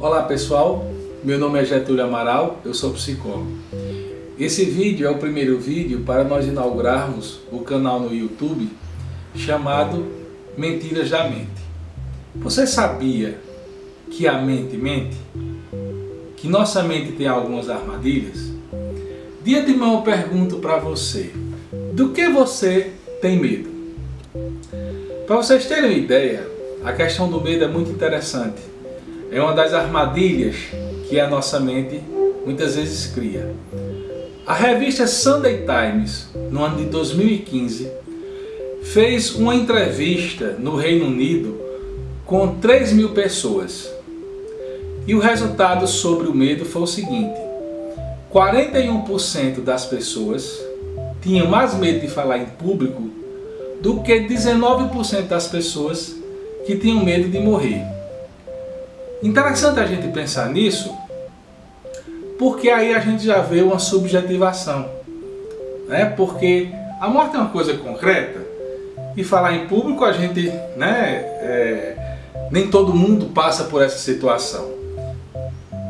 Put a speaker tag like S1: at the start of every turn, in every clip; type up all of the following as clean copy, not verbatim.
S1: Olá pessoal, meu nome é Getúlio Amaral, eu sou psicólogo. Esse vídeo é o primeiro vídeo para nós inaugurarmos o canal no YouTube chamado Mentiras da Mente. Você sabia que a mente mente? Que nossa mente tem algumas armadilhas? De antemão eu pergunto para você, do que você tem medo? Para vocês terem uma ideia, a questão do medo é muito interessante. É uma das armadilhas que a nossa mente muitas vezes cria. A revista Sunday Times, no ano de 2015, fez uma entrevista no Reino Unido com 3.000 pessoas. E o resultado sobre o medo foi o seguinte: 41% das pessoas tinham mais medo de falar em público do que 19% das pessoas que tinham medo de morrer. Interessante a gente pensar nisso, porque aí a gente já vê uma subjetivação, né? Porque a morte é uma coisa concreta e falar em público a gente, nem todo mundo passa por essa situação.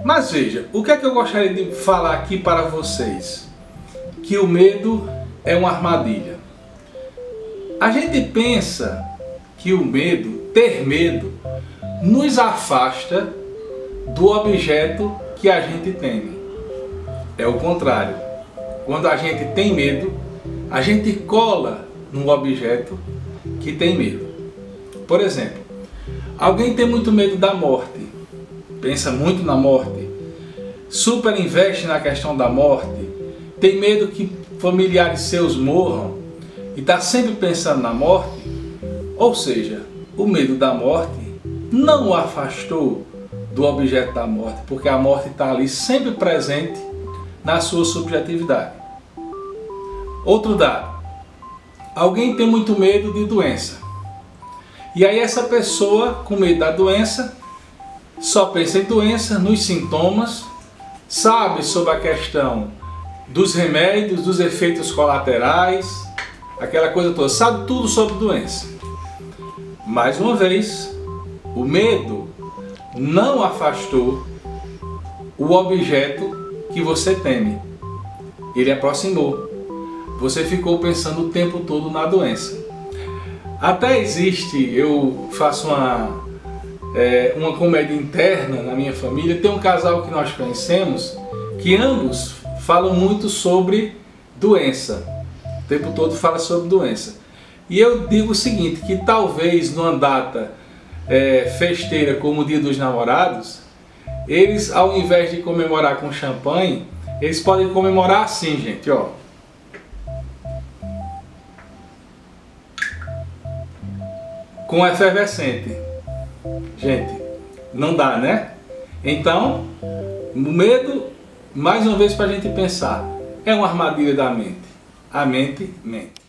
S1: Mas veja, o que é que eu gostaria de falar aqui para vocês? Que o medo é uma armadilha. A gente pensa que o medo, ter medo, nos afasta do objeto que a gente teme. É o contrário. Quando a gente tem medo, a gente cola num objeto que tem medo. Por exemplo, alguém tem muito medo da morte, pensa muito na morte, super investe na questão da morte, tem medo que familiares seus morram e está sempre pensando na morte. Ou seja, o medo da morte não o afastou do objeto da morte, porque a morte está ali sempre presente na sua subjetividade. Outro dado: alguém tem muito medo de doença. E aí essa pessoa com medo da doença só pensa em doença, nos sintomas, sabe sobre a questão dos remédios, dos efeitos colaterais, aquela coisa toda, sabe tudo sobre doença. Mais uma vez, o medo não afastou o objeto que você teme. Ele aproximou. Você ficou pensando o tempo todo na doença. Até existe, eu faço uma comédia interna na minha família. Tem um casal que nós conhecemos que ambos falam muito sobre doença. O tempo todo fala sobre doença. E eu digo o seguinte, que talvez numa data festeira como o Dia dos Namorados, eles, ao invés de comemorar com champanhe, eles podem comemorar assim, gente, ó. Com efervescente. Gente, não dá, né? Então, o medo, mais uma vez para a gente pensar, é uma armadilha da mente. A mente mente.